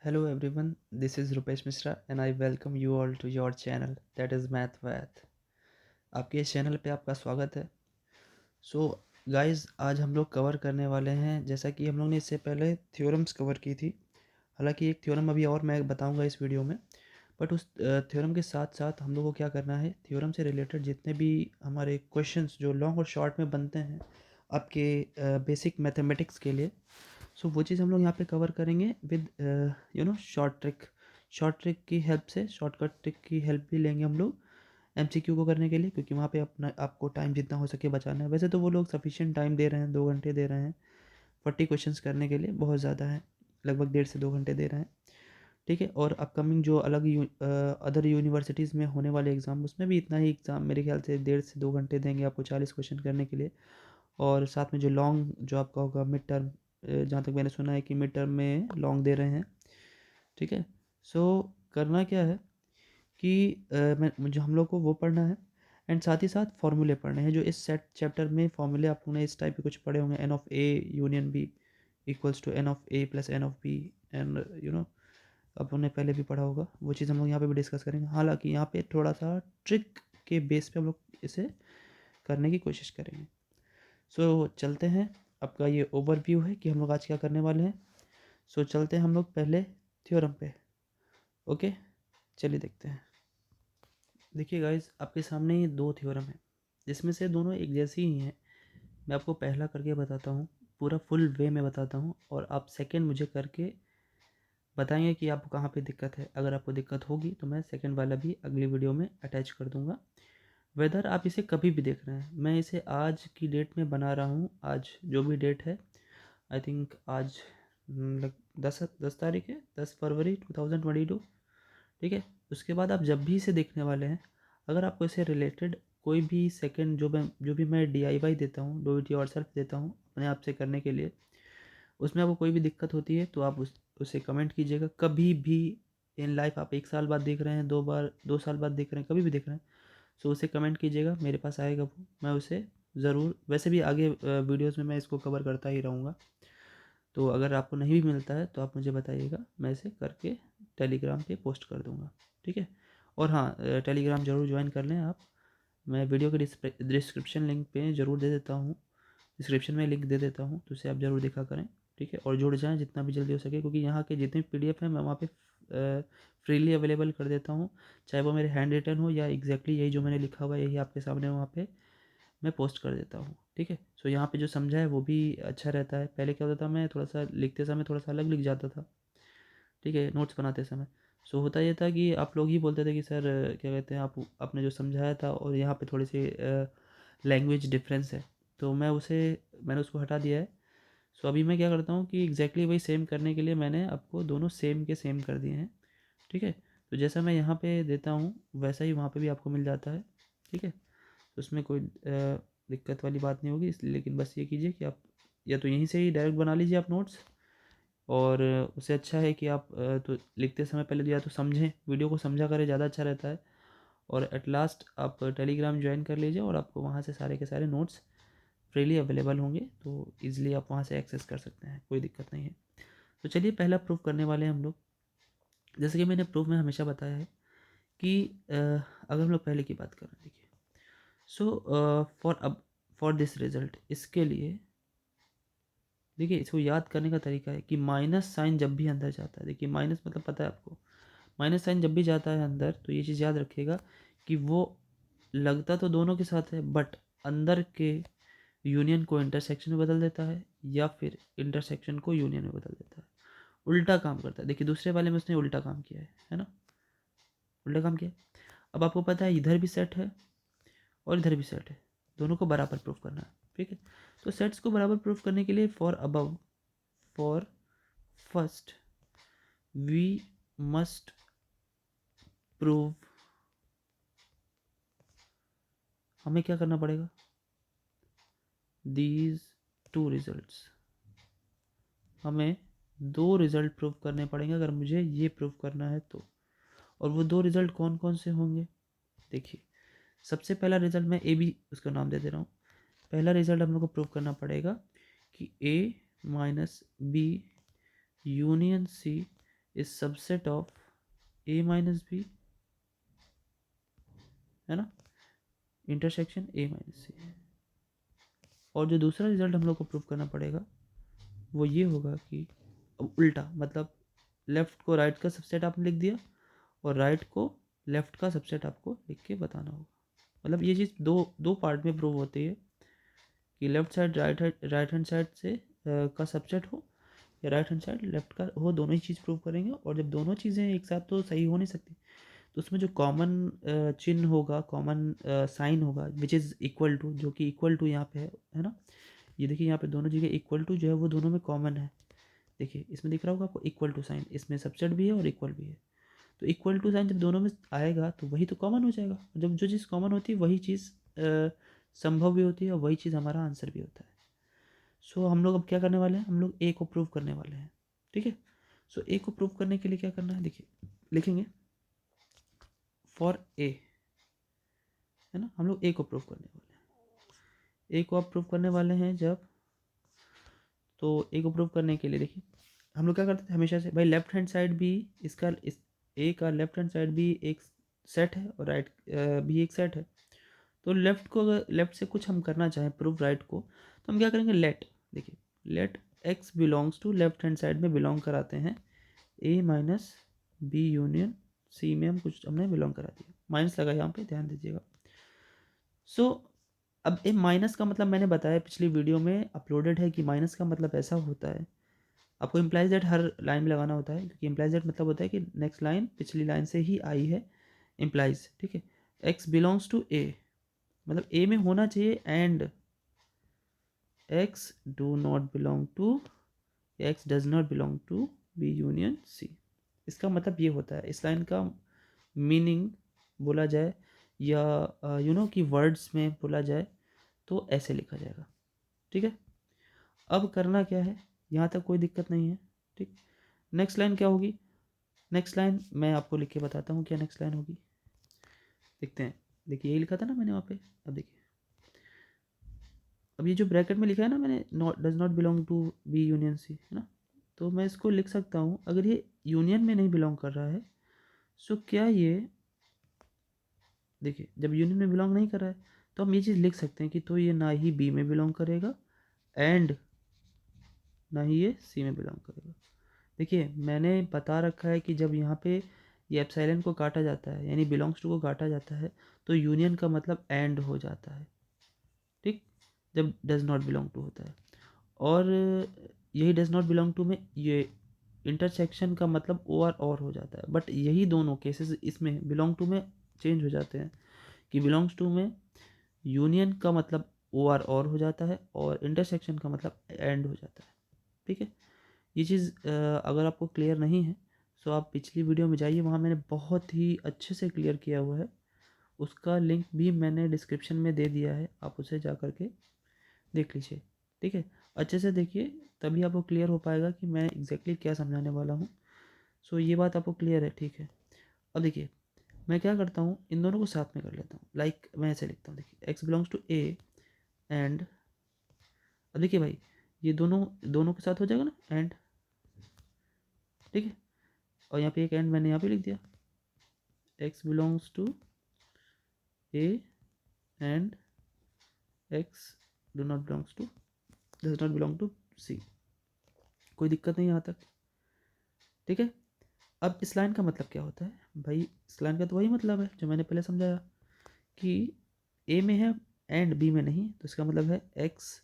Hello everyone, this is Rupesh Mishra and I welcome you all to your channel that is Math Vath। आपके इस channel पे आपका स्वागत है। So guys, आज हम लोग कवर करने वाले हैं, जैसा कि हम लोग ने इससे पहले थ्योरम्स कवर की थी। हालांकि एक थ्योरम अभी और मैं बताऊंगा इस वीडियो में, बट उस थ्योरम के साथ साथ हम लोग को क्या करना है, थ्योरम से रिलेटेड जितने भी हमारे क्वेश्चंस जो लॉन्ग और शॉर्ट में बनते हैं आपके बेसिक मैथमेटिक्स के लिए, सो वो चीज़ हम लोग यहाँ पे कवर करेंगे विद शॉर्ट ट्रिक की हेल्प से, शॉर्टकट ट्रिक की हेल्प भी लेंगे हम लोग एमसीक्यू को करने के लिए, क्योंकि वहाँ पे अपना आपको टाइम जितना हो सके बचाना है। वैसे तो वो लोग सफिशिएंट टाइम दे रहे हैं, 2 घंटे दे रहे हैं 40 क्वेश्चंस करने के लिए, बहुत ज़्यादा है, लगभग 1.5 से 2 घंटे दे रहे हैं। ठीक है, और अपकमिंग जो अलग अदर यूनिवर्सिटीज़ में होने वाले एग्ज़ाम, उसमें भी इतना ही एग्ज़ाम मेरे ख्याल से 1.5 से 2 घंटे देंगे आपको 40 क्वेश्चन करने के लिए। और साथ में जो लॉन्ग जो आपका होगा मिड टर्म, जहाँ तक मैंने सुना है कि मिड टर्म में लॉन्ग दे रहे हैं। ठीक है, सो करना क्या है कि मैं मुझे हम लोग को वो पढ़ना है एंड साथ ही साथ फार्मूले पढ़ने हैं। जो इस सेट चैप्टर में फार्मूले आप लोगों ने इस टाइप के कुछ पढ़े होंगे, n of A union B equals to n of A plus n of B, and आप लोगों ने पहले भी पढ़ा होगा। वो चीज़ हम लोग यहाँ पे भी डिस्कस करेंगे। हालांकि यहाँ पे थोड़ा सा ट्रिक के बेस पे हम लोग इसे करने की कोशिश करेंगे। सो चलते हैं, आपका ये ओवरव्यू है कि हम लोग आज क्या करने वाले हैं। सो चलते हैं हम लोग पहले थ्योरम पे। ओके, चलिए देखते हैं। देखिए गाइस, आपके सामने ये 2 थ्योरम है, जिसमें से दोनों एक जैसी ही हैं। मैं आपको पहला करके बताता हूँ, पूरा फुल वे में बताता हूँ, और आप सेकंड मुझे करके बताएंगे कि आपको कहाँ पे दिक्कत है। अगर आपको दिक्कत होगी तो मैं सेकंड वाला भी अगली वीडियो में अटैच कर दूँगा। वेदर आप इसे कभी भी देख रहे हैं, मैं इसे आज की डेट में बना रहा हूँ। आज जो भी डेट है, आई थिंक आज लग 10 तारीख है, 10 फरवरी 2022। ठीक है, उसके बाद आप जब भी इसे देखने वाले हैं, अगर आपको इसे रिलेटेड कोई भी सेकंड जो भी मैं DIY देता हूँ, डू इट योरसेल्फ देता हूँ अपने आप से करने के लिए, उसमें आपको कोई भी दिक्कत होती है तो आप उसे कमेंट कीजिएगा। कभी भी इन लाइफ आप 1 साल बाद देख रहे हैं, 2 बार 2 साल बाद देख रहे हैं, कभी भी देख रहे हैं, सो उसे कमेंट कीजिएगा, मेरे पास आएगा वो, मैं उसे ज़रूर, वैसे भी आगे वीडियोस में मैं इसको कवर करता ही रहूँगा। तो अगर आपको नहीं भी मिलता है तो आप मुझे बताइएगा, मैं इसे करके टेलीग्राम पे पोस्ट कर दूँगा। ठीक है, और हाँ, टेलीग्राम ज़रूर ज्वाइन कर लें आप। मैं वीडियो के डिस्क्रिप्शन लिंक पे ज़रूर दे देता हूँ, डिस्क्रिप्शन में लिंक दे देता हूँ, तो उसे आप ज़रूर देखा करें। ठीक है, और जुड़ जाएँ जितना भी जल्दी हो सके, क्योंकि यहाँ के जितने PDF हैं मैं वहाँ पे फ्रीली अवेलेबल कर देता हूँ, चाहे वो मेरे हैंड रिटन हो या एग्जैक्टली यही जो मैंने लिखा हुआ है यही आपके सामने वहाँ पे मैं पोस्ट कर देता हूँ। ठीक है, सो यहाँ पे जो समझा है वो भी अच्छा रहता है। पहले क्या होता था, मैं थोड़ा सा लिखते समय थोड़ा सा अलग लिख जाता था, ठीक है, नोट्स बनाते समय। सो होता ये था कि आप लोग ही बोलते थे कि सर क्या कहते हैं, आप आपने जो समझाया था और यहाँ पे थोड़ी सी लैंग्वेज डिफरेंस है, तो मैंने उसको हटा दिया है। सो अभी मैं क्या करता हूँ कि एग्जैक्टली वही सेम करने के लिए मैंने आपको दोनों सेम के सेम कर दिए हैं। ठीक है, तो जैसा मैं यहाँ पे देता हूँ वैसा ही वहाँ पे भी आपको मिल जाता है। ठीक है, तो उसमें कोई दिक्कत वाली बात नहीं होगी, इसलिए लेकिन बस ये कीजिए कि आप या तो यहीं से ही डायरेक्ट बना लीजिए आप नोट्स, और उससे अच्छा है कि आप तो लिखते समय पहले या तो समझें, वीडियो को समझा करें, ज़्यादा अच्छा रहता है। और एट लास्ट आप टेलीग्राम ज्वाइन कर लीजिए और आपको वहाँ से सारे के सारे नोट्स फ्रीली अवेलेबल होंगे, तो ईज़िली आप वहाँ से एक्सेस कर सकते हैं, कोई दिक्कत नहीं है। तो चलिए पहला प्रूफ करने वाले हैं हम लोग। जैसे कि मैंने प्रूफ में हमेशा बताया है कि अगर हम लोग पहले की बात करें, देखिए, सो फॉर दिस रिजल्ट, इसके लिए देखिए, इसको याद करने का तरीका है कि माइनस साइन जब भी अंदर जाता है, देखिए माइनस मतलब पता है आपको, माइनस साइन जब भी जाता है अंदर, तो ये चीज़ याद रखिएगा कि वो लगता तो दोनों के साथ है, बट अंदर के यूनियन को इंटरसेक्शन में बदल देता है, या फिर इंटरसेक्शन को यूनियन में बदल देता है, उल्टा काम करता है। देखिए दूसरे वाले में उसने उल्टा काम किया है ना, उल्टा काम किया। अब आपको पता है इधर भी सेट है और इधर भी सेट है, दोनों को बराबर प्रूफ करना है। ठीक है, तो सेट्स को बराबर प्रूफ करने के लिए for first we must prove, हमें क्या करना पड़ेगा, दीज टू रिजल्ट्स, हमें 2 रिजल्ट प्रूव करने पड़ेंगे अगर मुझे ये प्रूव करना है तो। और वो 2 रिजल्ट कौन कौन से होंगे, देखिए, सबसे पहला रिजल्ट मैं ए बी उसका नाम दे दे रहा हूँ। पहला रिजल्ट हम लोग को प्रूव करना पड़ेगा कि A - B union C is subset of A minus B, है ना, इंटरसेक्शन ए माइनस सी। और जो दूसरा रिजल्ट हम लोग को प्रूव करना पड़ेगा वो ये होगा कि अब उल्टा, मतलब लेफ्ट को राइट का सबसेट आपने लिख दिया और राइट को लेफ्ट का सबसेट आपको लिख के बताना होगा। मतलब ये चीज़ दो दो पार्ट में प्रूव होती है कि left side right hand side से का सबसेट हो या राइट हैंड साइड लेफ्ट का हो, दोनों ही चीज़ प्रूव करेंगे। और जब दोनों चीज़ें एक साथ तो सही हो नहीं सकती, तो उसमें जो कॉमन चिन्ह होगा, कॉमन साइन होगा विच इज़ इक्वल टू, जो कि इक्वल टू यहाँ पे है ना, ये देखिए यहाँ पे दोनों जगह इक्वल टू जो है वो दोनों में कॉमन है। देखिए इसमें दिख रहा होगा आपको इक्वल टू साइन, इसमें सबसेट भी है और इक्वल भी है। तो इक्वल टू साइन जब दोनों में आएगा तो वही तो कॉमन हो जाएगा। जब जो चीज़ कॉमन होती है वही चीज़ संभव भी होती है और वही चीज़ हमारा आंसर भी होता है। सो हम लोग अब क्या करने वाले हैं, हम लोग ए को प्रूव करने वाले हैं, ठीक है। सो ए को प्रूव करने के लिए क्या करना है, देखिए लिखेंगे फॉर ए, है ना, हम लोग ए को प्रूव करने वाले हैं। ए को आप प्रूव करने वाले हैं जब, तो ए को प्रूव करने के लिए देखिए हम लोग क्या करते थे हमेशा से, भाई लेफ्ट हैंड साइड भी इसका, इस ए का लेफ्ट हैंड साइड भी एक सेट है और राइट भी एक सेट है। तो लेफ्ट को, अगर लेफ्ट से कुछ हम करना चाहें प्रूफ राइट को, तो हम क्या करेंगे, लेट, देखिए let x belongs to, left hand side में बिलोंग कराते हैं A minus B union C में, हम कुछ हमने बिलोंग करा दिया, माइनस लगा यहाँ पे, ध्यान दीजिएगा। सो अब ए माइनस का मतलब मैंने बताया पिछली वीडियो में अपलोडेड है कि माइनस का मतलब ऐसा होता है, आपको इम्प्लाइज दैट हर लाइन में लगाना होता है, क्योंकि इम्प्लाइज दैट मतलब होता है कि नेक्स्ट लाइन पिछली लाइन से ही आई है, इम्प्लाइज, ठीक है। एक्स बिलोंग्स टू ए, मतलब ए में होना चाहिए and x do not belong to, x does not belong to B union C. इसका मतलब ये होता है, इस लाइन का मीनिंग बोला जाए या यू नो कि वर्ड्स में बोला जाए तो ऐसे लिखा जाएगा, ठीक है। अब करना क्या है, यहाँ तक कोई दिक्कत नहीं है, ठीक। नेक्स्ट लाइन क्या होगी, नेक्स्ट लाइन मैं आपको लिख के बताता हूँ क्या नेक्स्ट लाइन होगी, देखते हैं। देखिए यही लिखा था ना मैंने वहाँ पे, अब देखिए, अब ये जो ब्रैकेट में लिखा है ना मैंने, not does not belong to B union C, है ना, तो मैं इसको लिख सकता हूँ, अगर ये यूनियन में नहीं बिलोंग कर रहा है, सो क्या ये, देखिए जब यूनियन में बिलोंग नहीं कर रहा है तो हम ये चीज़ लिख सकते हैं कि तो ये ना ही बी में बिलोंग करेगा एंड ना ही ये सी में बिलोंग करेगा। देखिए मैंने बता रखा है कि जब यहाँ पे ये एप्सिलॉन को काटा जाता है, यानी बिलोंग्स टू को काटा जाता है, तो यूनियन का मतलब एंड हो जाता है, ठीक, जब डज नॉट बिलोंग टू होता है। और यही डज नॉट बिलोंग टू में ये इंटरसेक्शन का मतलब ओ आर और हो जाता है, बट यही दोनों केसेस इसमें बिलोंग टू में चेंज हो जाते हैं कि बिलोंग्स टू में यूनियन का मतलब ओ आर और हो जाता है और इंटरसेक्शन का मतलब एंड हो जाता है, ठीक है। ये चीज़ अगर आपको क्लियर नहीं है तो आप पिछली वीडियो में जाइए, वहाँ मैंने बहुत ही अच्छे से क्लियर किया हुआ है, उसका लिंक भी मैंने डिस्क्रिप्शन में दे दिया है, आप उसे जा कर के देख लीजिए, ठीक है। अच्छे से देखिए तभी आपको क्लियर हो पाएगा कि मैं एग्जैक्टली क्या समझाने वाला हूँ। सो ये बात आपको क्लियर है, ठीक है। अब देखिए मैं क्या करता हूँ, इन दोनों को साथ में कर लेता हूँ, लाइक मैं ऐसे लिखता हूँ, देखिए x belongs to A and, अब देखिए भाई ये दोनों दोनों के साथ हो जाएगा ना एंड, ठीक है। और यहाँ पे एक एंड मैंने यहाँ पे लिख दिया, X belongs to A and x do not belongs to, does not belong to C, कोई दिक्कत नहीं यहाँ तक, ठीक है। अब इस लाइन का मतलब क्या होता है भाई, इस लाइन का तो वही मतलब है जो मैंने पहले समझाया कि ए में है एंड बी में नहीं, तो इसका मतलब है x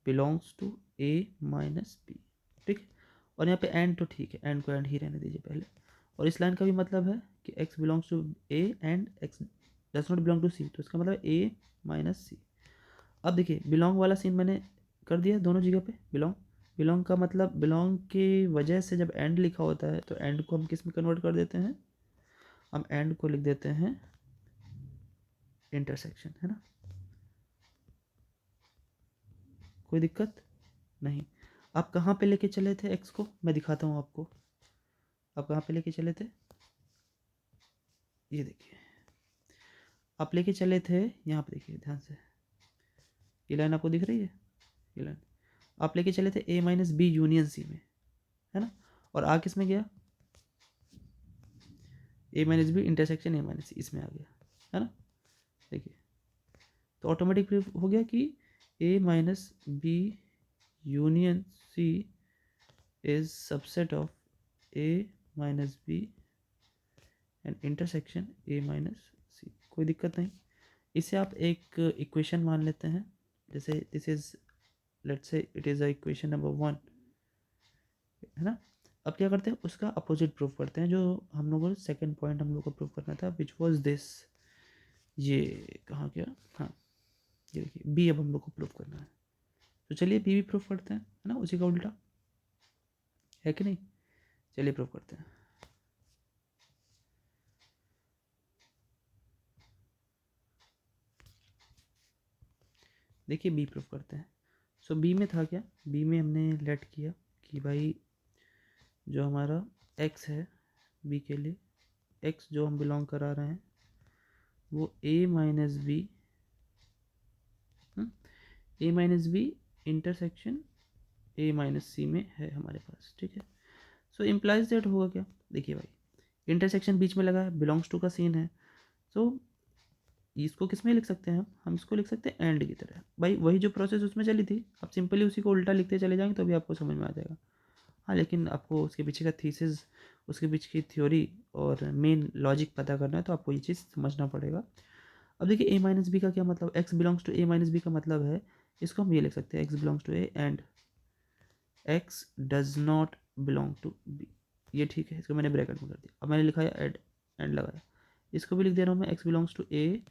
belongs to A minus B, ठीक है। और यहाँ पे एंड तो ठीक है, एंड को एंड ही रहने दीजिए पहले। और इस लाइन का भी मतलब है कि X belongs to A and x does not belong to C, तो इसका मतलब ए माइनस सी। अब देखिए बिलोंग वाला सीन मैंने कर दिया दोनों जगह पे, बिलोंग, बिलोंग का मतलब बिलोंग की वजह से जब एंड लिखा होता है तो एंड को हम किस में कन्वर्ट कर देते हैं, हम एंड को लिख देते हैं इंटरसेक्शन, है ना, कोई दिक्कत नहीं। आप कहाँ पे लेके चले थे एक्स को, मैं दिखाता हूँ आपको, आप कहाँ पे लेके चले थे, ये देखिए आप लेके चले थे यहाँ पे, देखिए ध्यान से, ये लाइन आपको दिख रही है, ये लाइन आप लेके चले थे A minus B union C में, है ना, और आ किस में गया, A minus B intersection A minus C इसमें आ गया, है ना। देखिए तो ऑटोमेटिक प्रूफ हो गया कि A minus B union C is subset of A minus B and intersection A minus C. कोई दिक्कत नहीं। इसे आप एक इक्वेशन मान लेते हैं, जैसे this is let's say it is a equation number 1, है ना। अब क्या करते हैं, उसका अपोजिट प्रूफ करते हैं, जो हम लोगों को सेकंड पॉइंट हम लोग को प्रूफ करना था, विच वाज दिस। ये कहाँ गया, हाँ ये देखिए बी अब हम लोग को प्रूफ करना है। तो चलिए बी भी प्रूफ करते हैं, है ना, उसी का उल्टा है कि नहीं। चलिए प्रूफ करते हैं। देखिए बी प्रूफ करते हैं। सो बी में था क्या, बी में हमने लेट किया कि भाई जो हमारा एक्स है बी के लिए, एक्स जो हम बिलोंग करा रहे हैं वो A minus B, A minus B intersection A minus C में है हमारे पास, ठीक है। सो इम्प्लाइज दैट होगा क्या, देखिए भाई इंटरसेक्शन बीच में लगा है, बिलोंग्स टू का सीन है। सो इसको किस में लिख सकते हैं हम इसको लिख सकते हैं एंड की तरह। भाई वही जो प्रोसेस उसमें चली थी, आप सिंपली उसी को उल्टा लिखते चले जाएंगे तो भी आपको समझ में आ जाएगा। हाँ लेकिन आपको उसके पीछे का थीसिस, उसके पीछे की थ्योरी और मेन लॉजिक पता करना है, तो आपको ये चीज़ समझना पड़ेगा। अब देखिए ए माइनस बी का क्या मतलब, x belongs to A minus B का मतलब है, इसको हम ये लिख सकते हैं x belongs to A and x does not belong to B. ये ठीक है, इसको मैंने ब्रैकेट में कर दिया। अब मैंने लिखा है एड, एंड लगाया। इसको भी लिख दे रहा हूँ मैं, x belongs to A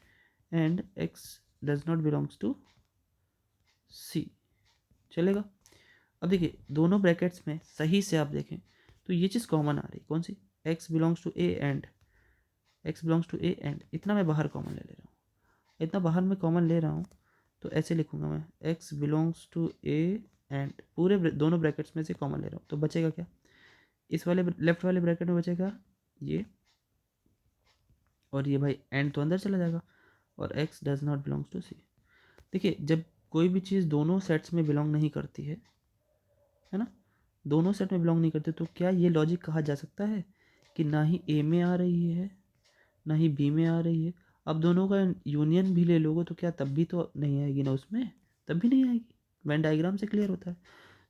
and x does not belongs to C. चलेगा। अब देखिए दोनों ब्रैकेट्स में सही से आप देखें तो ये चीज़ कॉमन आ रही, कौन सी, X belongs to A and, x belongs to A and, इतना मैं बाहर कॉमन ले रहा हूँ, इतना बाहर में कॉमन ले रहा हूँ। तो ऐसे लिखूंगा मैं, x belongs to A and पूरे दोनों ब्रैकेट्स में से कॉमन ले रहा हूँ, तो बचेगा क्या, इस वाले लेफ्ट वाले ब्रैकेट में बचेगा ये, और ये भाई एंड तो अंदर चला जाएगा, और X does not belongs to C. देखिए जब कोई भी चीज़ दोनों सेट्स में बिलोंग नहीं करती है ना, दोनों सेट में बिलोंग नहीं करते, तो क्या ये लॉजिक कहा जा सकता है कि ना ही ए में आ रही है ना ही बी में आ रही है। अब दोनों का यूनियन भी ले लोगे तो क्या तब भी तो नहीं आएगी ना उसमें, तब भी नहीं आएगी। वेन डायग्राम से क्लियर होता है।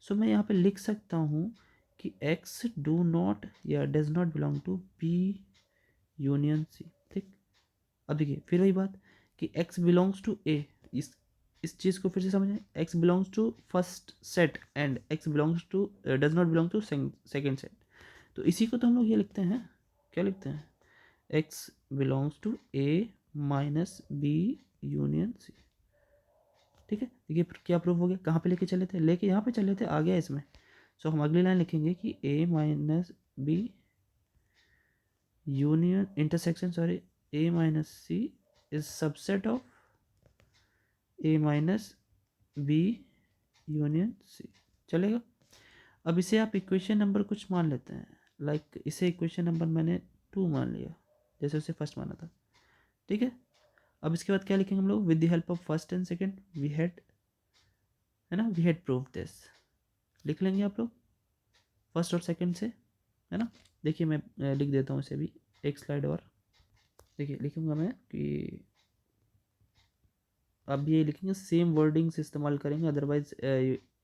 सो मैं यहाँ पे लिख सकता हूँ कि एक्स डू नॉट या does not belong to B union C, ठीक। अब देखिए फिर वही बात कि एक्स बिलोंग्स टू ए, इस चीज़ को फिर से समझें, x belongs to first set and x belongs to does not belong to second set. तो इसी को तो हम लोग ये लिखते हैं, क्या लिखते हैं, x belongs to A minus B union C, ठीक है। देखिए क्या प्रूफ हो गया, कहाँ पे लेके चले थे, लेके यहाँ पे चले थे, आ गया इसमें। सो हम अगली लाइन लिखेंगे कि A minus B union intersection sorry A minus C is subset of A minus B union C. चलेगा। अब इसे आप इक्वेशन नंबर कुछ मान लेते हैं, लाइक इसे इक्वेशन नंबर मैंने 2 मान लिया, जैसे उसे फर्स्ट माना था, ठीक है। अब इसके बाद क्या लिखेंगे हम लोग, with the help of first and second we had, है ना, वी हैड प्रूव दिस, लिख लेंगे आप लोग फर्स्ट और सेकंड से, है ना। देखिए मैं लिख देता हूँ इसे भी एक स्लाइड और। देखिए लिखूंगा मैं कि अब ये लिखेंगे, सेम वर्डिंग्स इस्तेमाल करेंगे, अदरवाइज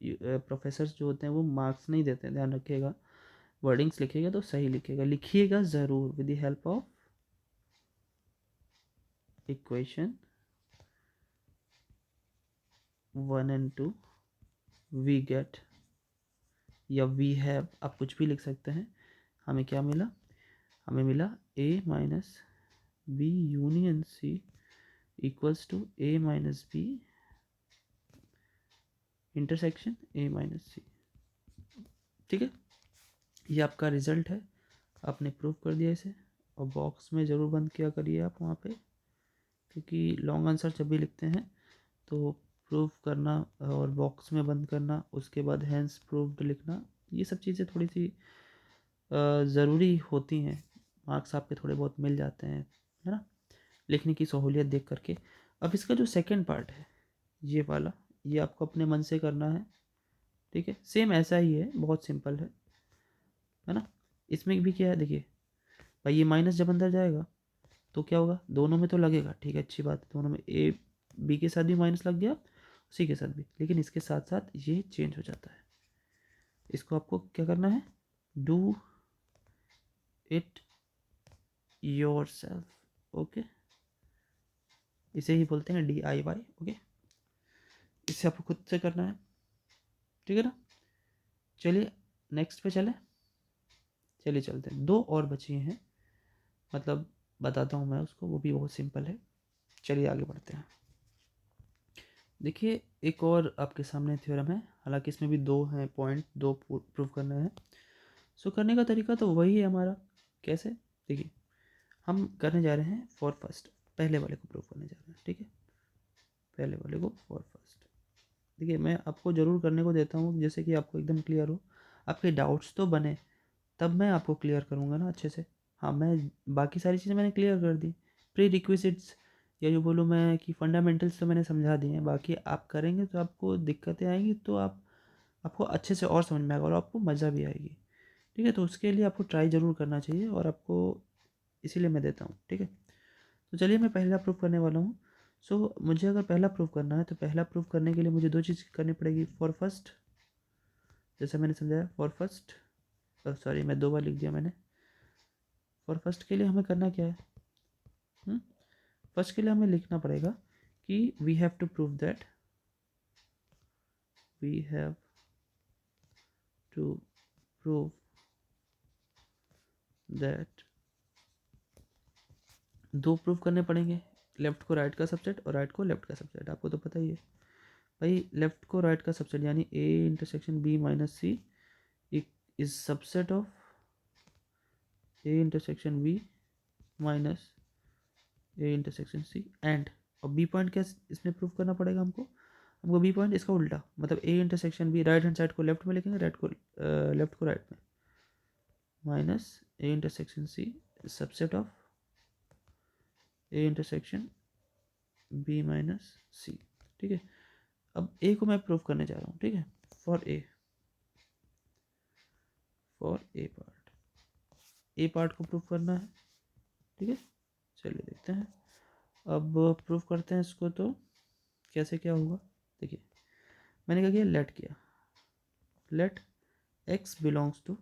प्रोफेसर्स जो होते हैं वो मार्क्स नहीं देते हैं, ध्यान रखिएगा। वर्डिंग्स लिखिएगा तो सही लिखिएगा, लिखिएगा ज़रूर, with the help of equation 1 and 2 we get या वी हैव, आप कुछ भी लिख सकते हैं। हमें क्या मिला, हमें मिला A minus B union C equals to A minus B intersection A minus C, ठीक है। ये आपका रिजल्ट है, आपने प्रूव कर दिया इसे, और बॉक्स में ज़रूर बंद किया करिए आप वहाँ पे, क्योंकि लॉन्ग आंसर जब भी लिखते हैं तो प्रूव करना और बॉक्स में बंद करना, उसके बाद हैंस प्रूव्ड लिखना, ये सब चीज़ें थोड़ी सी ज़रूरी होती हैं, मार्क्स आपके थोड़े बहुत मिल जाते हैं, है ना, लिखने की सहूलियत देख करके। अब इसका जो सेकंड पार्ट है ये वाला, ये आपको अपने मन से करना है, ठीक है, सेम ऐसा ही है, बहुत सिंपल है ना। इसमें भी क्या है देखिए, भाई ये माइनस जब अंदर जाएगा तो क्या होगा, दोनों में तो लगेगा, ठीक है अच्छी बात है, दोनों में ए बी के साथ भी माइनस लग गया, सी के साथ भी, लेकिन इसके साथ साथ ये चेंज हो जाता है। इसको आपको क्या करना है, do it your self, okay, इसे ही बोलते हैं DIY, ओके, इसे आपको खुद से करना है, ठीक है ना। चलिए नेक्स्ट पे चले, चलिए चलते हैं, दो और बचे हैं, मतलब बताता हूँ मैं उसको, वो भी बहुत सिंपल है। चलिए आगे बढ़ते हैं। देखिए एक और आपके सामने थ्योरम है, हालांकि इसमें भी दो हैं पॉइंट, दो प्रूव करना है। सो करने का तरीका तो वही है हमारा, कैसे, देखिए हम करने जा रहे हैं फॉर फर्स्ट, पहले वाले को प्रूव करने जा रहे हैं, ठीक है, पहले वाले को फॉर फर्स्ट। देखिए मैं आपको ज़रूर करने को देता हूँ जैसे कि आपको एकदम क्लियर हो, आपके डाउट्स तो बने तब मैं आपको क्लियर करूँगा ना अच्छे से। हाँ मैं बाकी सारी चीज़ें मैंने क्लियर कर दी, प्री रिक्विजिट्स या जो बोलूँ मैं कि फंडामेंटल्स तो मैंने समझा दिए हैं, बाकी आप करेंगे तो आपको दिक्कतें आएंगी, तो आपको अच्छे से और समझ में आएगा और आपको मज़ा भी आएगी, ठीक है। तो उसके लिए आपको ट्राई ज़रूर करना चाहिए और आपको इसीलिए मैं देता हूँ, ठीक है। तो चलिए मैं पहला प्रूफ करने वाला हूँ। सो मुझे अगर पहला प्रूफ करना है तो पहला प्रूफ करने के लिए मुझे दो चीज़ करनी पड़ेगी, फॉर फर्स्ट, जैसे मैंने समझाया फॉर फर्स्ट, सॉरी मैं दो बार लिख दिया मैंने। फॉर फर्स्ट के लिए हमें करना क्या है, फर्स्ट के लिए हमें लिखना पड़ेगा कि we have to prove that, we have to prove that, दो प्रूफ करने पड़ेंगे, लेफ्ट को राइट का सबसेट और राइट को लेफ्ट का सबसेट, आपको तो पता ही है भाई, लेफ्ट को राइट का सबसेट यानी A intersection B minus C is subset of A intersection B minus A intersection C and, और B पॉइंट क्या इसमें प्रूव करना पड़ेगा हमको B पॉइंट इसका उल्टा, मतलब A intersection B right hand side को लेफ्ट में लिखेंगे, लेफ्ट को राइट में, minus A intersection C subset of A intersection B minus C, ठीक है। अब A को मैं प्रूव करने जा रहा हूँ, ठीक है, फॉर A पार्ट को प्रूव करना है, ठीक है। चलिए देखते हैं, अब प्रूव करते हैं इसको, तो कैसे क्या होगा, देखिए मैंने क्या किया, लेट x बिलोंग्स टू,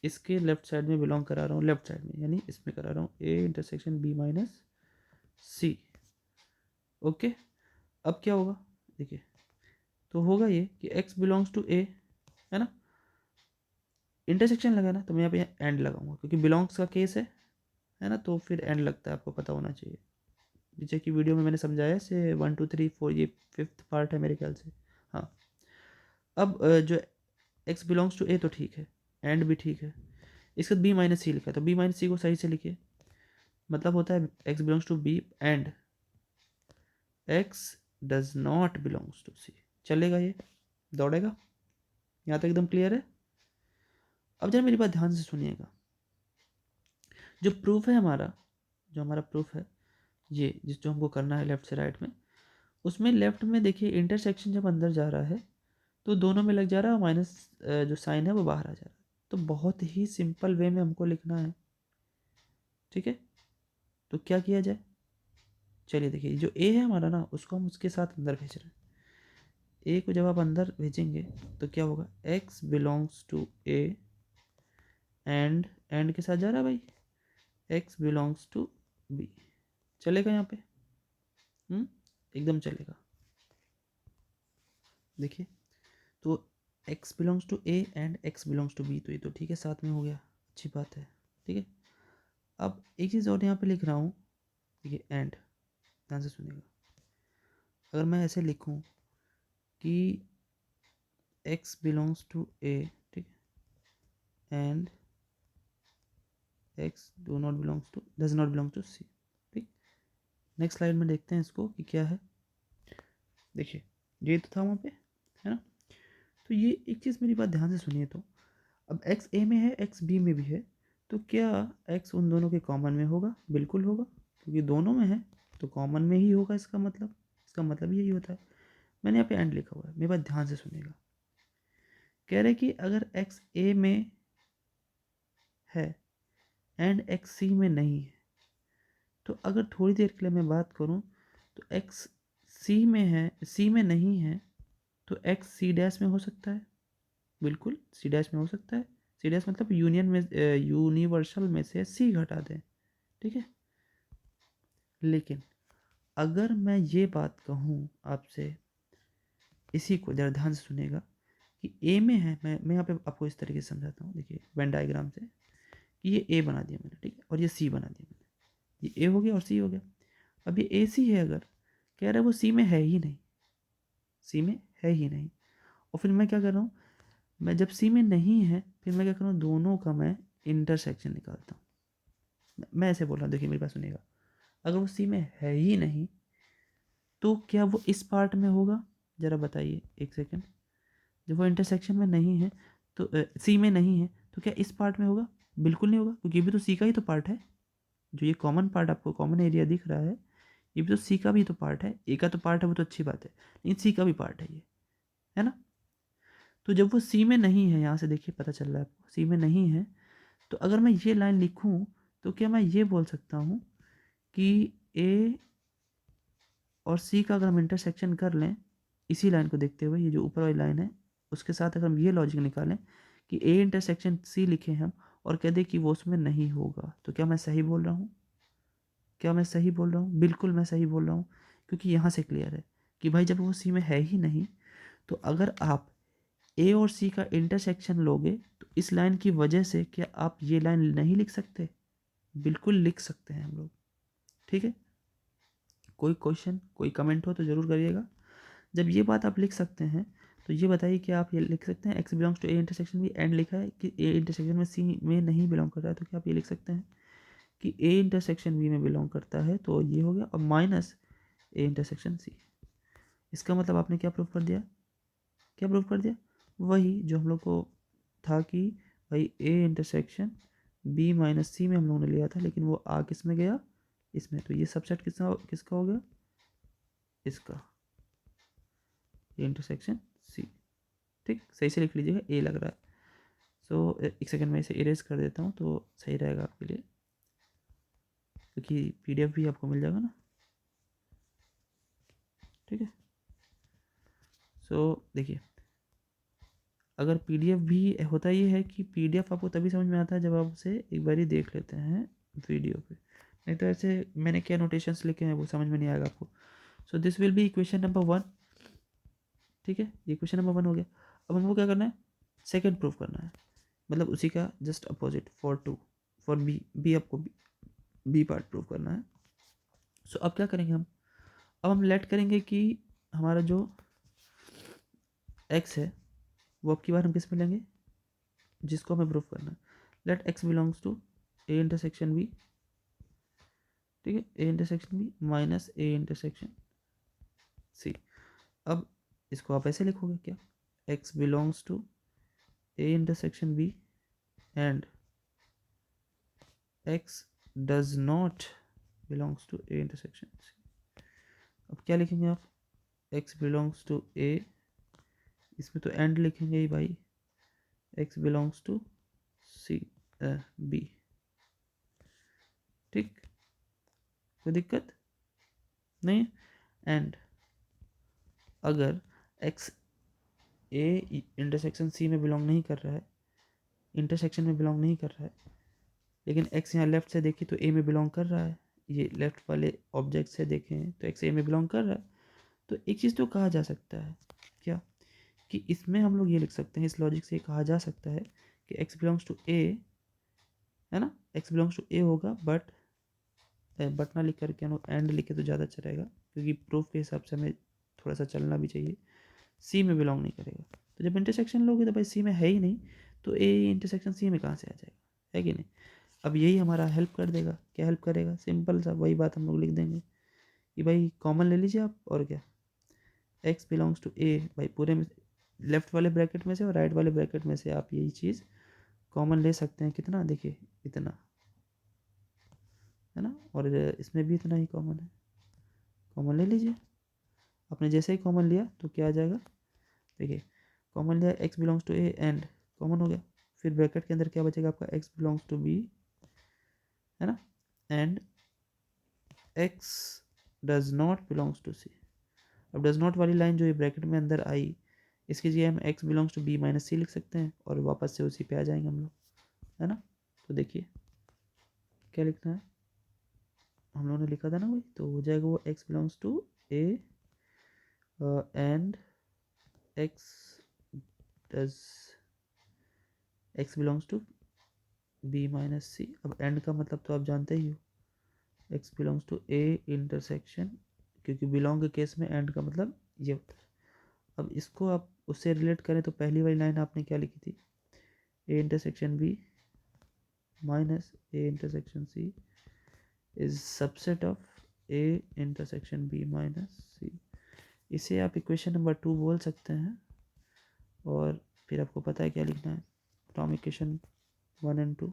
इसके लेफ्ट साइड में बिलोंग करा रहा हूँ, लेफ्ट साइड में यानी इसमें करा रहा हूँ A intersection B minus C, okay. अब क्या होगा, देखिए तो होगा ये कि x बिलोंग्स टू A, है ना, इंटरसेक्शन लगा ना, तो मैं यहाँ पे एंड लगाऊंगा क्योंकि बिलोंग्स का केस है ना, तो फिर एंड लगता है, आपको पता होना चाहिए, नीचे की वीडियो में मैंने समझाया से 1 2 3 4, ये 5th पार्ट है मेरे ख्याल से, हाँ। अब जो x बिलोंग्स टू A तो ठीक है, एंड भी ठीक है, इसके बाद B माइनस सी लिखा है, तो B माइनस सी को सही से लिखिए, मतलब होता है x belongs to B and x does not belongs to C, चलेगा ये, दौड़ेगा, यहाँ तक एकदम क्लियर है। अब जरा मेरी बात ध्यान से सुनिएगा, जो प्रूफ है हमारा, जो हमारा प्रूफ है ये जो हमको करना है लेफ्ट से राइट में, उसमें लेफ्ट में देखिए इंटरसेक्शन जब अंदर जा रहा है तो दोनों में लग जा रहा है, माइनस जो साइन है वो बाहर आ जा रहा है, तो बहुत ही सिंपल वे में हमको लिखना है, ठीक है। तो क्या किया जाए, चलिए देखिए जो A है हमारा ना, उसको हम उसके साथ अंदर भेज रहे हैं, A को जब आप अंदर भेजेंगे तो क्या होगा, x belongs to A and के साथ जा रहा है भाई, x बिलोंग्स टू B, चलेगा यहाँ पे, एकदम चलेगा। देखिए तो x belongs to A and x belongs to B, तो ये तो ठीक है, साथ में हो गया, अच्छी बात है, ठीक है। अब एक चीज़ और यहाँ पे लिख रहा हूँ, देखिए एंड, ध्यान से सुनिएगा, अगर मैं ऐसे लिखूँ कि x बिलोंग्स टू A, ठीक है, and x do not belongs to, does not belong to C, ठीक। नेक्स्ट स्लाइड में देखते हैं इसको कि क्या है, देखिए ये तो था वहाँ पे, है ना। तो ये एक चीज़ मेरी बात ध्यान से सुनिए, तो अब x A में है, x B में भी है, तो क्या x उन दोनों के कॉमन में होगा, बिल्कुल होगा, क्योंकि दोनों में है तो कॉमन में ही होगा, इसका मतलब यही होता है। मैंने यहाँ पे एंड लिखा हुआ है, मेरी बात ध्यान से सुनिएगा, कह रहे कि अगर x A में है एंड एक्स सी में नहीं है। तो अगर थोड़ी देर के लिए मैं बात करूं तो एक्स सी में है, सी में नहीं है, तो एक्स सी डैश में हो सकता है, बिल्कुल सी डैश में हो सकता है। सी डैश मतलब यूनियन में यूनिवर्सल में से सी घटा दें, ठीक है। लेकिन अगर मैं ये बात कहूँ आपसे, इसी को जरा ध्यान से सुनेगा कि ए में है, मैं यहाँ पे आपको इस तरीके से समझाता हूँ। देखिए वेन डायग्राम से कि ये ए बना दिया मैंने, ठीक है, और ये सी बना दिया मैंने, ये ए हो गया और सी हो गया। अब ये ए सी है, अगर कह रहा है वो सी में है ही नहीं, सी में है ही नहीं, और फिर मैं क्या कर रहा हूँ, मैं जब सी में नहीं है फिर मैं क्या कर रहा हूँ, दोनों का मैं इंटरसेक्शन निकालता हूँ। मैं ऐसे बोल रहा हूँ, देखिए मेरी बात सुनिएगा, अगर वो सी में है ही नहीं तो क्या वो इस पार्ट में होगा, ज़रा बताइए एक सेकेंड। जब वो इंटरसेक्शन में नहीं है तो सी में नहीं है तो क्या इस पार्ट में होगा, बिल्कुल नहीं होगा, क्योंकि ये भी तो सी का ही तो पार्ट है। जो ये कॉमन पार्ट आपको कॉमन एरिया दिख रहा है, ये भी तो सी का भी तो पार्ट है। ए का तो पार्ट है वो तो अच्छी बात है, लेकिन सी का भी पार्ट है ये, है ना। तो जब वो सी में नहीं है, यहाँ से देखिए पता चल रहा है आपको सी में नहीं है, तो अगर मैं ये लाइन लिखूँ तो क्या मैं ये बोल सकता हूँ कि ए और सी का अगर हम इंटरसेक्शन कर लें, इसी लाइन को देखते हुए, ये जो ऊपर वाली लाइन है उसके साथ अगर हम ये लॉजिक निकालें कि ए इंटरसेक्शन सी लिखें हम और कह दें कि वो उसमें नहीं होगा, तो क्या मैं सही बोल रहा हूँ? क्या मैं सही बोल रहा हूँ? बिल्कुल मैं सही बोल रहा हूँ, क्योंकि यहाँ से क्लियर है कि भाई जब वो सी में है ही नहीं, तो अगर आप ए और सी का इंटरसेक्शन लोगे तो इस लाइन की वजह से क्या आप ये लाइन नहीं लिख सकते? बिल्कुल लिख सकते हैं हम लोग, ठीक है। कोई क्वेश्चन कोई कमेंट हो तो ज़रूर करिएगा। जब ये बात आप लिख सकते हैं तो ये बताइए कि आप ये लिख सकते हैं x belongs to A intersection भी, एंड लिखा है कि ए इंटरसेक्शन में सी में नहीं बिलोंग कर रहा है, तो क्या आप ये लिख सकते हैं कि ए इंटरसेक्शन बी में बिलोंग करता है, तो ये हो गया, और माइनस ए इंटरसेक्शन सी। इसका मतलब आपने क्या प्रूव कर दिया, क्या प्रूव कर दिया? वही जो हम लोग को था कि भाई ए इंटरसेक्शन बी माइनस सी में हम लोगों ने लिया था, लेकिन वो आ किस में गया, इसमें। तो ये सबसेट किसका किसका हो गया, इसका, ये इंटरसेक्शन सी, ठीक। सही से लिख लीजिएगा, ए लग रहा है। सो एक सेकंड में इसे इरेज कर देता हूँ तो सही रहेगा आपके लिए, क्योंकि पीडीएफ भी आपको मिल जाएगा ना, ठीक है। सो देखिए, अगर पीडीएफ भी होता ये है कि पीडीएफ आपको तभी समझ में आता है जब आप उसे एक बार ही देख लेते हैं वीडियो पे, नहीं तो ऐसे मैंने क्या नोटेशंस लिखे हैं वो समझ में नहीं आएगा आपको। So this will be equation number 1, ठीक है, ये क्वेश्चन नंबर 1 हो गया। अब हमको क्या करना है, सेकेंड प्रूफ करना है, मतलब उसी का just opposite for 2, for B, B आपको बी पार्ट प्रूव करना है। सो अब क्या करेंगे हम, अब हम लेट करेंगे कि हमारा जो एक्स है वो अब की बार हम किस में लेंगे, जिसको हमें प्रूफ करना है। Let x belongs to A intersection B, ठीक है, A intersection B minus A intersection C. अब इसको आप ऐसे लिखोगे क्या, x belongs to A intersection B and x does not belongs to A intersection C. अब क्या लिखेंगे आप, एक्स बिलोंग्स टू ए, इसमें तो एंड लिखेंगे ही भाई, x belongs to C B, ठीक, कोई दिक्कत नहीं। एंड अगर एक्स ए इंटरसेक्शन सी में बिलोंग नहीं कर रहा है, इंटरसेक्शन में बिलोंग नहीं कर रहा है, लेकिन एक्स यहाँ लेफ्ट से देखिए तो ए में बिलोंग कर रहा है, ये लेफ्ट वाले ऑब्जेक्ट से देखें तो एक्स ए में बिलोंग कर रहा है, तो एक चीज़ तो कहा जा सकता है क्या, कि इसमें हम लोग ये लिख सकते हैं, इस लॉजिक से कहा जा सकता है कि एक्स बिलोंग्स टू ए, है ना, एक्स बिलोंग्स टू ए होगा, बट ना लिख करके हम लोग एंड लिखे तो ज़्यादा अच्छा रहेगा, क्योंकि प्रूफ के हिसाब से हमें थोड़ा सा चलना भी चाहिए। सी में बिलोंग नहीं करेगा, तो जब इंटरसेक्शन लोगे तो भाई सी में है ही नहीं, तो ए इंटरसेक्शन सी में कहाँ से आ जाएगा, है कि नहीं। अब यही हमारा हेल्प कर देगा, क्या हेल्प करेगा, सिंपल सा वही बात हम लोग लिख देंगे कि भाई कॉमन ले लीजिए आप, और क्या, एक्स बिलोंग्स टू ए, भाई पूरे में लेफ्ट वाले ब्रैकेट में से और राइट वाले ब्रैकेट में से आप यही चीज़ कॉमन ले सकते हैं, कितना, देखिए इतना, है ना, और इसमें भी इतना ही कॉमन है, कॉमन ले लीजिए। आपने जैसे ही कॉमन लिया तो क्या आ जाएगा, देखिए कॉमन लिया x belongs to A and common हो गया, फिर ब्रैकेट के अंदर क्या बचेगा आपका, एक्स बिलोंग्स टू बी है ना, and x does not belongs to C. अब डज नॉट वाली लाइन जो ये ब्रैकेट में अंदर आई, इसकी जगह हम x belongs to b minus C लिख सकते हैं और वापस से उसी पे आ जाएंगे हम लोग, है ना। तो देखिए क्या लिखना है, हम लोगों ने लिखा था ना वही, तो हो जाएगा वो x belongs to a and x does x belongs to b minus C. अब एंड का मतलब तो आप जानते ही हो, x belongs to a intersection, क्योंकि बिलोंग के केस में एंड का मतलब ये होता है। अब इसको आप उससे रिलेट करें तो पहली वाली लाइन आपने क्या लिखी थी, a intersection b minus a intersection c is subset of a intersection b minus c। इसे आप इक्वेशन नंबर 2 बोल सकते हैं, और फिर आपको पता है क्या लिखना है, फ्रॉम इक्वेशन 1 एंड 2,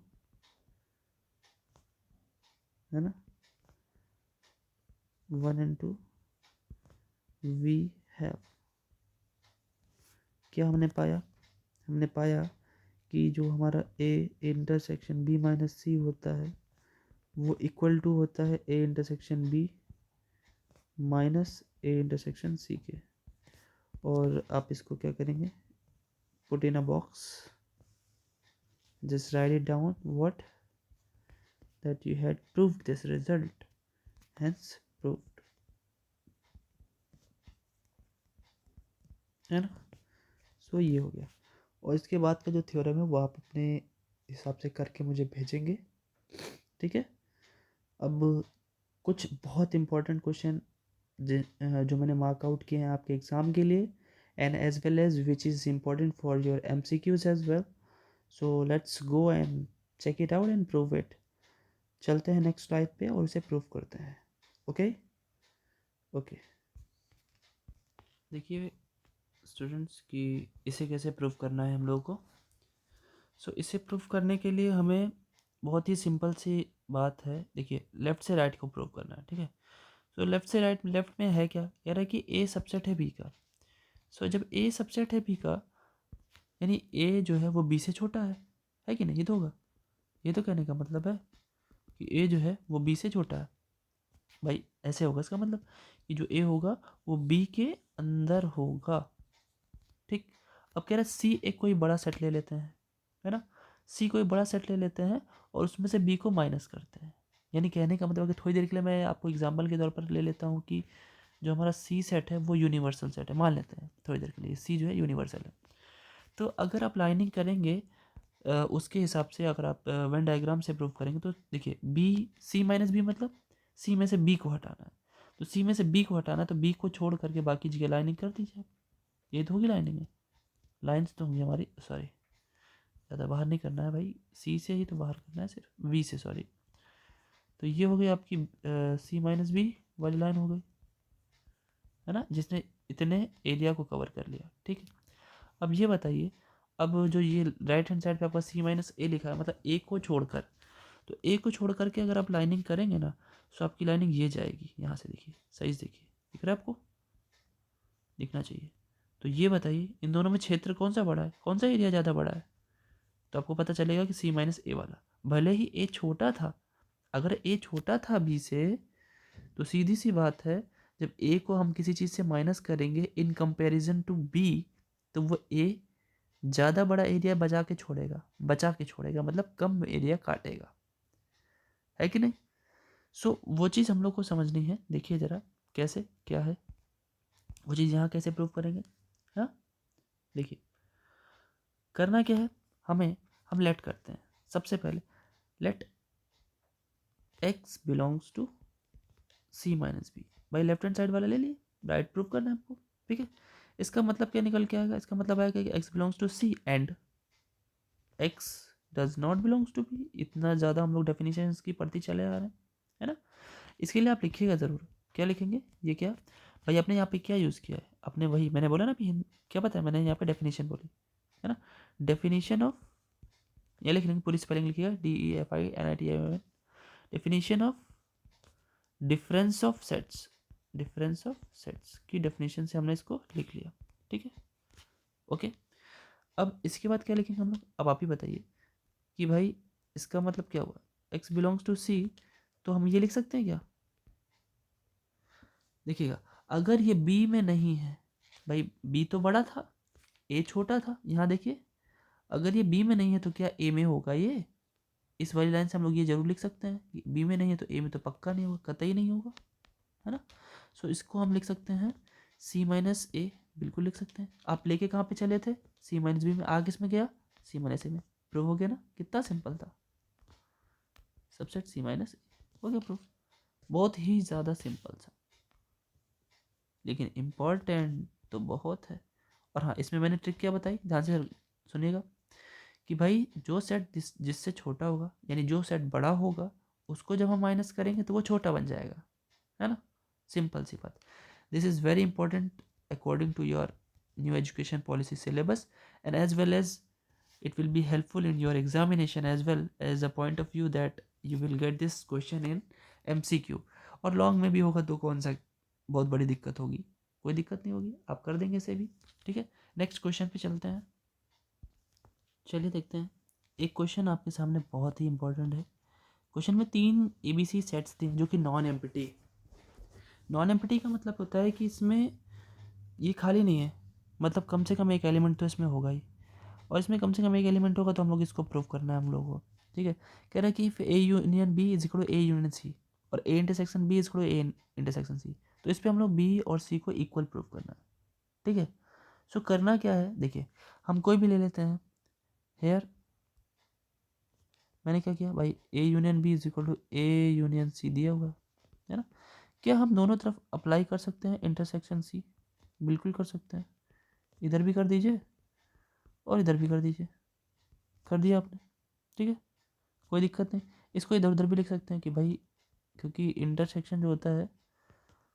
है ना, 1 एंड 2 वी हैव, क्या हमने पाया, हमने पाया कि जो हमारा a इंटरसेक्शन b माइनस सी होता है वो इक्वल टू होता है a intersection b minus a intersection c के। और आप इसको क्या करेंगे, put in a box, just right it down what that you had proved this result, hence proved, है ना। सो ये हो गया, और इसके बाद का जो थ्योरम है वो आप अपने हिसाब से करके मुझे भेजेंगे, ठीक है। अब कुछ बहुत इंपॉर्टेंट क्वेश्चन जो मैंने मार्क आउट किए हैं आपके एग्ज़ाम के लिए, and as well as which is important for your MCQs as well. So let's go and check it out and prove it. चलते हैं नेक्स्ट स्लाइड पे और इसे प्रूव करते हैं। ओके ओके, देखिए स्टूडेंट्स कि इसे कैसे प्रूव करना है हम लोगों को। सो इसे प्रूव करने के लिए हमें बहुत ही सिंपल सी बात है, देखिए लेफ़्ट से राइट को प्रूव करना है, ठीक है। सो लेफ़्ट से राइट, लेफ़्ट में है क्या, कह रहा है कि ए सबसेट है बी का। सो जब ए सबसेट है बी का, यानी ए जो है वो बी से छोटा है कि नहीं, ये तो होगा, ये तो कहने का मतलब है कि ए जो है वो बी से छोटा है। भाई ऐसे होगा इसका मतलब कि जो ए होगा वो बी के अंदर होगा, ठीक। अब कह रहा है सी एक कोई बड़ा सेट ले लेते हैं, है ना, सी कोई बड़ा सेट ले लेते हैं और उसमें से बी को माइनस करते हैं। यानी कहने का मतलब कि थोड़ी देर के लिए मैं आपको एग्जांपल के तौर पर ले लेता हूँ कि जो हमारा सी सेट है वो यूनिवर्सल सेट है, मान लेते हैं थोड़ी देर के लिए सी जो है यूनिवर्सल है। तो अगर आप लाइनिंग करेंगे उसके हिसाब से, अगर आप वेन डायग्राम से प्रूव करेंगे तो देखिए बी सी माइनस बी मतलब सी में से बी को हटाना है, तो सी में से बी को हटाना है तो बी को छोड़ करके बाकी जगह लाइनिंग कर दीजिए आप, ये तो होगी लाइनिंग है, लाइन्स तो होंगी हमारी, सॉरी ज़्यादा बाहर नहीं करना है भाई, सी से ही तो बाहर करना है, सिर्फ वी से, सॉरी। तो ये हो गई आपकी सी माइनस बी वाली लाइन हो गई, है ना, जिसने इतने एरिया को कवर कर लिया, ठीक है। अब ये बताइए, अब जो ये राइट हैंड साइड पे आपका सी माइनस ए लिखा है, मतलब ए को छोड़कर, तो ए को छोड़ करके अगर आप लाइनिंग करेंगे ना, तो आपकी लाइनिंग ये जाएगी यहाँ से, देखिए सही से देखिए, दिख रहा है आपको, दिखना चाहिए। तो ये बताइए इन दोनों में क्षेत्र कौन सा बड़ा है, कौन सा एरिया ज़्यादा बड़ा है, तो आपको पता चलेगा कि सी माइनस ए वाला। भले ही ए छोटा था, अगर ए छोटा था बी से, तो सीधी सी बात है जब ए को हम किसी चीज़ से माइनस करेंगे इन कंपैरिजन टू बी, तो वो ए ज़्यादा बड़ा एरिया बचा के छोड़ेगा, मतलब कम एरिया काटेगा, है कि नहीं। सो वो चीज़ हम लोग को समझनी है, देखिए ज़रा कैसे क्या है वो चीज़, यहाँ कैसे प्रूव करेंगे। हाँ देखिए करना क्या है, हम लेट करते हैं सबसे पहले, let x belongs to C minus B, भाई लेफ्ट हैंड साइड वाला ले लिए, राइट प्रूव करना है आपको, ठीक है। इसका मतलब क्या निकल के आएगा, इसका मतलब आएगा कि x belongs to C and x does not belongs to B. इतना ज़्यादा हम लोग डेफिनेशन की पढ़ते चले आ रहे हैं, है ना। इसके लिए आप लिखिएगा ज़रूर, क्या लिखेंगे, ये क्या भाई आपने यहाँ पे क्या यूज़ किया है, आपने वही मैंने बोला ना अभी, क्या बताया मैंने यहाँ पे डेफिनेशन बोली, है ना, डेफिनेशन ऑफ, ये लिख लेंगे पूरी स्पेलिंग लिखिएगा, DEFINITION, definition of difference of sets, difference of sets की डेफिनेशन से हमने इसको लिख लिया, ठीक है ओके। अब इसके बाद क्या लिखेंगे हम लोग, अब आप ही बताइए कि भाई इसका मतलब क्या हुआ, x बिलोंग्स टू c, तो हम ये लिख सकते हैं क्या? देखिएगा, अगर ये b में नहीं है, भाई b तो बड़ा था, a छोटा था, यहाँ देखिए अगर ये b में नहीं है तो क्या a में होगा? ये इस वाली लाइन से हम लोग ये जरूर लिख सकते हैं कि b में नहीं है तो a में तो पक्का नहीं होगा, कतई नहीं होगा, है ना। सो इसको हम लिख सकते हैं c माइनस ए, बिल्कुल लिख सकते हैं। आप लेके कहाँ पे चले थे? c माइनस बी में, आ किस में गया? c माइनस ए में। प्रूव हो गया ना, कितना सिंपल था, सबसेट c माइनस ए, हो गया प्रूफ। बहुत ही ज़्यादा सिंपल था, लेकिन इम्पॉर्टेंट तो बहुत है। और हाँ, इसमें मैंने ट्रिक क्या बताई, ध्यान से सुनिएगा, कि भाई जो सेट जिससे छोटा होगा, यानी जो सेट बड़ा होगा, उसको जब हम माइनस करेंगे तो वो छोटा बन जाएगा, है ना। सिंपल सी बात। This is very important according to your new education policy syllabus, and as well as it will be helpful in your examination as well as a point of view that you will get this question in MCQ। और long में भी होगा तो कौन सा बहुत बड़ी दिक्कत होगी? कोई दिक्कत नहीं होगी, आप कर देंगे इसे भी, ठीक है। नेक्स्ट क्वेश्चन पे चलते हैं, चलिए देखते हैं। एक क्वेश्चन आपके सामने बहुत ही इंपॉर्टेंट है। क्वेश्चन में 3 ABC सेट्स थे जो कि नॉन एम्प्टी। नॉन एम्प्टी का मतलब होता है कि इसमें ये खाली नहीं है, मतलब कम से कम एक एलिमेंट तो इसमें होगा ही, और इसमें कम से कम एक एलिमेंट होगा तो हम लोग इसको प्रूव करना है हम लोग को, ठीक है। कह रहा है कि A union B is equal to A union C, और A intersection B is equal to A intersection C. तो इस पर हम लोग बी और सी को इक्वल प्रूव करना है, ठीक है। सो करना क्या है, देखिए हम कोई भी ले लेते हैं। हेयर मैंने क्या किया भाई, A union B is equal to A union C दिया हुआ है ना। क्या हम दोनों तरफ अप्लाई कर सकते हैं इंटरसेक्शन सी? बिल्कुल कर सकते हैं, इधर भी कर दीजिए और इधर भी कर दीजिए, कर दिया आपने, ठीक है, कोई दिक्कत नहीं। इसको इधर उधर भी लिख सकते हैं कि भाई, क्योंकि इंटरसेक्शन जो होता है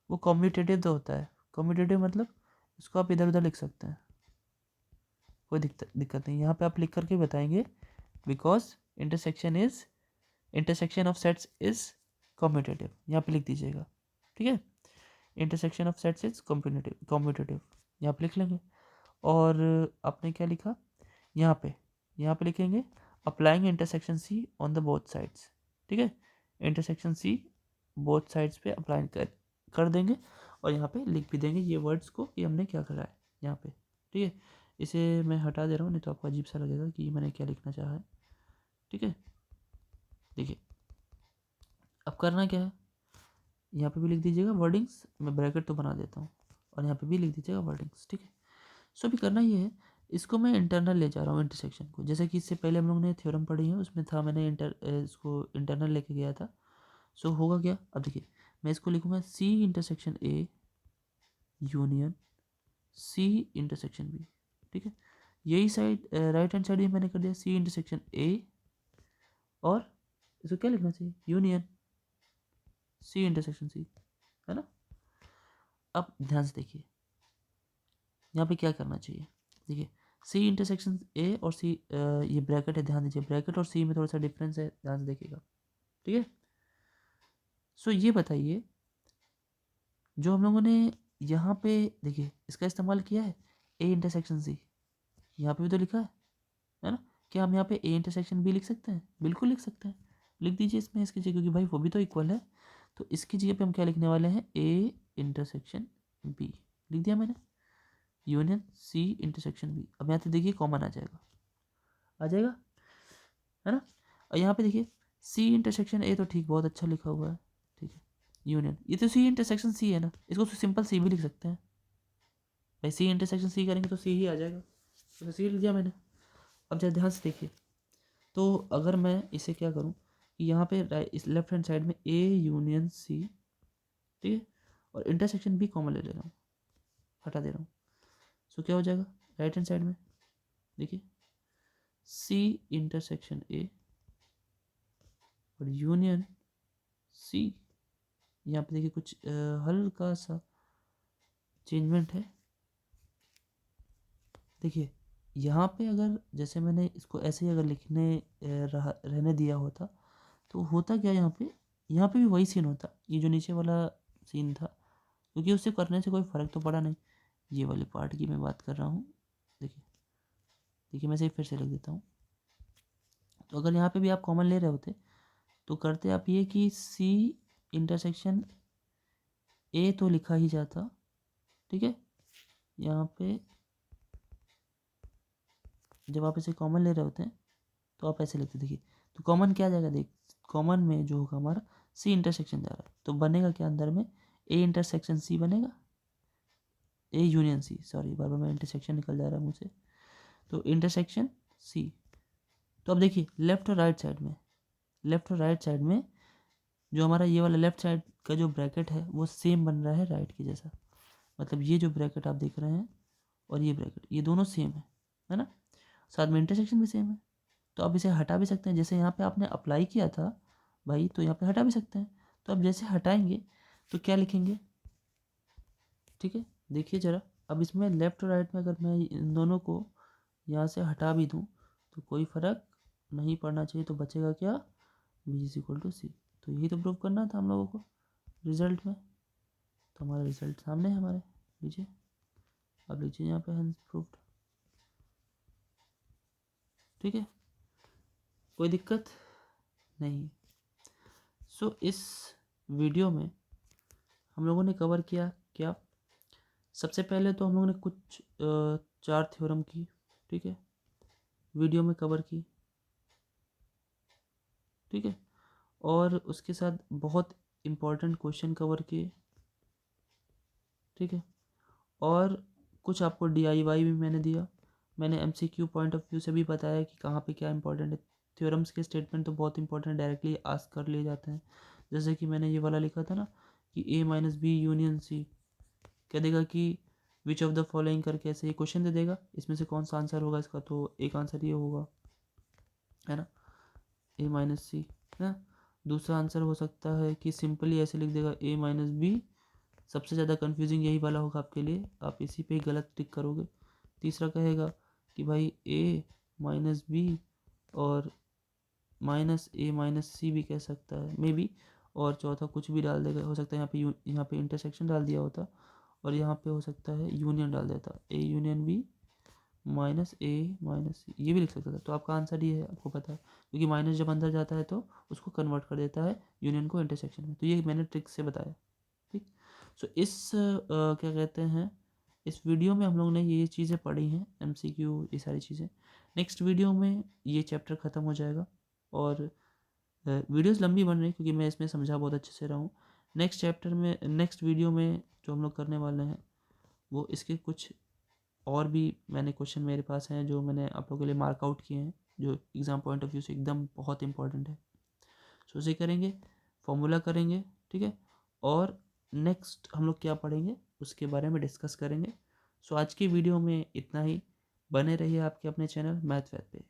वो कॉम्यूटेटिव तो होता है। कॉम्यूटेटिव मतलब इसको आप इधर उधर लिख सकते हैं, कोई दिक्कत नहीं। यहाँ पे आप लिख करके बताएंगे because intersection of sets is commutative, यहाँ पे लिख दीजिएगा, ठीक है। Intersection of sets is commutative यहाँ पे लिख लेंगे। और आपने क्या लिखा यहाँ पे लिखेंगे applying intersection C on the both sides, ठीक है। इंटरसेक्शन सी बोथ साइड्स पे अप्लाई कर देंगे, और यहाँ पे लिख भी देंगे ये वर्ड्स को कि हमने क्या करा है यहाँ पे, ठीक है। इसे मैं हटा दे रहा हूँ, नहीं तो आपको अजीब सा लगेगा कि मैंने क्या लिखना चाहा है, ठीक है। देखिए अब करना क्या है, यहाँ पे भी लिख दीजिएगा वर्डिंग्स, मैं ब्रैकेट तो बना देता हूँ, और यहाँ पे भी लिख दीजिएगा वर्डिंग्स, ठीक है। सो अभी करना ये है, इसको मैं इंटरनल ले जा रहा हूँ इंटरसेक्शन को, जैसे कि इससे पहले हम लोग ने थ्योरम पढ़ी है, उसमें था मैंने इसको इंटरनल लेके गया था। सो होगा क्या, अब देखिए मैं इसको लिखूँगा C intersection A union C intersection B, ठीक है। यही साइड राइट हैंड साइड भी मैंने कर दिया सी इंटरसेक्शन ए, और इसको क्या लिखना चाहिए, यूनियन सी इंटरसेक्शन सी, है ना। अब ध्यान से देखिए यहाँ पे क्या करना चाहिए, देखिए सी इंटरसेक्शन ए और सी, ये ब्रैकेट है, ध्यान दीजिए ब्रैकेट और सी में थोड़ा सा डिफरेंस है, ध्यान से देखिएगा, ठीक है। सो ये बताइए, जो हम लोगों ने यहाँ पे देखिए इसका इस्तेमाल किया है ए इंटरसेक्शन सी, यहाँ पे भी तो लिखा है ना। क्या हम यहाँ पे ए इंटरसेक्शन बी लिख सकते हैं? बिल्कुल लिख सकते हैं, लिख दीजिए इसमें इसकी जगह, क्योंकि भाई वो भी तो इक्वल है। तो इसकी जगह पे हम क्या लिखने वाले हैं, ए इंटरसेक्शन बी लिख दिया मैंने, यूनियन सी इंटरसेक्शन बी। अब यहाँ पे देखिए कॉमन आ जाएगा, है ना। और यहाँ पे देखिए सी इंटरसेक्शन ए, तो ठीक बहुत अच्छा लिखा हुआ है, ठीक है। यूनियन, ये तो सी इंटरसेक्शन सी है ना, इसको तो सिंपल सी भी लिख सकते हैं भाई, सी इंटरसेक्शन सी करेंगे तो सी ही आ जाएगा, तो सी लिख दिया मैंने। अब जरा ध्यान से देखिए, तो अगर मैं इसे क्या करूँ कि यहाँ पे इस लेफ्ट हैंड साइड में ए यूनियन सी, ठीक है, और इंटरसेक्शन बी कॉमन ले रहा हूँ, हटा दे रहा हूँ। सो क्या हो जाएगा राइट हैंड साइड में, देखिए सी इंटरसेक्शन ए और यूनियन सी। यहाँ पे देखिए कुछ हल्का सा चेंजमेंट है, देखिए यहाँ पे अगर जैसे मैंने इसको ऐसे ही अगर लिखने रहने दिया होता तो होता क्या, यहाँ पे भी वही सीन होता, ये जो नीचे वाला सीन था, क्योंकि उससे करने से कोई फ़र्क तो पड़ा नहीं। ये वाले पार्ट की मैं बात कर रहा हूँ, देखिए देखिए मैं इसे फिर से लिख देता हूँ। तो अगर यहाँ पे भी आप कॉमन ले रहे होते तो करते आप ये कि सी इंटरसेक्शन ए तो लिखा ही जाता, ठीक है। यहाँ पे जब आप इसे कॉमन ले रहे होते हैं तो आप ऐसे लिखते, देखिए तो कॉमन क्या आ जाएगा, देख कॉमन में जो होगा हमारा सी इंटरसेक्शन जा रहा है, तो बनेगा क्या अंदर में, ए इंटरसेक्शन सी बनेगा, ए यूनियन सी, सॉरी बार बार मैं इंटरसेक्शन निकल जा रहा है मुझसे, तो इंटरसेक्शन सी। तो अब देखिए लेफ्ट और राइट साइड में, लेफ्ट और राइट साइड में जो हमारा ये वाला लेफ्ट साइड का जो ब्रैकेट है वो सेम बन रहा है राइट के जैसा, मतलब ये जो ब्रैकेट आप देख रहे हैं और ये ब्रैकेट, ये दोनों सेम है ना, साथ में इंटरसेक्शन भी सेम है। तो आप इसे हटा भी सकते हैं, जैसे यहाँ पे आपने अप्लाई किया था भाई, तो यहाँ पे हटा भी सकते हैं। तो अब जैसे हटाएंगे तो क्या लिखेंगे, ठीक है देखिए ज़रा, अब इसमें लेफ्ट और राइट में अगर मैं इन दोनों को यहाँ से हटा भी दूँ तो कोई फ़र्क नहीं पड़ना चाहिए, तो बचेगा क्या, B is equal to C. तो यही तो प्रूव करना था हम लोगों को रिजल्ट में, तो हमारा रिजल्ट सामने है हमारे, लीजिए अब लीजिए यहाँ पे हैंस प्रूव्ड, ठीक है कोई दिक्कत नहीं। सो इस वीडियो में हम लोगों ने कवर किया क्या, सबसे पहले तो हम लोगों ने कुछ 4 थ्योरम की, ठीक है वीडियो में कवर की, ठीक है, और उसके साथ बहुत इम्पोर्टेंट क्वेश्चन कवर किए, ठीक है, और कुछ आपको DIY भी मैंने दिया, मैंने MCQ पॉइंट ऑफ व्यू से भी बताया कि कहाँ पे क्या इंपॉर्टेंट है। थ्योरम्स के स्टेटमेंट तो बहुत इंपॉर्टेंट डायरेक्टली आस्क कर लिए जाते हैं, जैसे कि मैंने ये वाला लिखा था ना कि A minus B union C, क्या देगा कि विच ऑफ द फॉलोइंग करके ऐसे ये क्वेश्चन दे देगा, इसमें से कौन सा आंसर होगा इसका, तो एक आंसर ये होगा, है ना A माइनस सी, है ना। दूसरा आंसर हो सकता है कि सिंपली ऐसे लिख देगा A माइनस बी, सबसे ज़्यादा कंफ्यूजिंग यही वाला होगा आपके लिए, आप इसी पे गलत टिक करोगे। तीसरा कहेगा कि भाई A माइनस बी और माइनस A माइनस सी भी कह सकता है मे बी, और चौथा कुछ भी डाल देगा, हो सकता है यहाँ पे इंटरसेक्शन डाल दिया होता, और यहाँ पे हो सकता है यूनियन डाल देता, A union B minus A minus C, ये भी लिख सकता था। तो आपका आंसर ये है, आपको पता है, क्योंकि माइनस जब अंदर जाता है तो उसको कन्वर्ट कर देता है यूनियन को इंटरसेक्शन में, तो ये मैंने ट्रिक से बताया, ठीक। सो इस क्या कहते हैं, इस वीडियो में हम लोग ने ये चीज़ें पढ़ी हैं, MCQ ये सारी चीज़ें। नेक्स्ट वीडियो में ये चैप्टर ख़त्म हो जाएगा, और वीडियोस लंबी बन रही क्योंकि मैं इसमें समझा बहुत अच्छे से रहा हूँ। नेक्स्ट चैप्टर में, नेक्स्ट वीडियो में जो हम लोग करने वाले हैं वो इसके कुछ और भी मैंने क्वेश्चन मेरे पास हैं जो मैंने आप लोगों के लिए मार्क आउट किए हैं, जो एग्ज़ाम पॉइंट ऑफ व्यू से एकदम बहुत इंपॉर्टेंट है। सो उसे करेंगे, फॉर्मूला करेंगे, ठीक है, और नेक्स्ट हम लोग क्या पढ़ेंगे उसके बारे में डिस्कस करेंगे। सो आज की वीडियो में इतना ही, बने रहिए आपके अपने चैनल मैथ वैथ पे।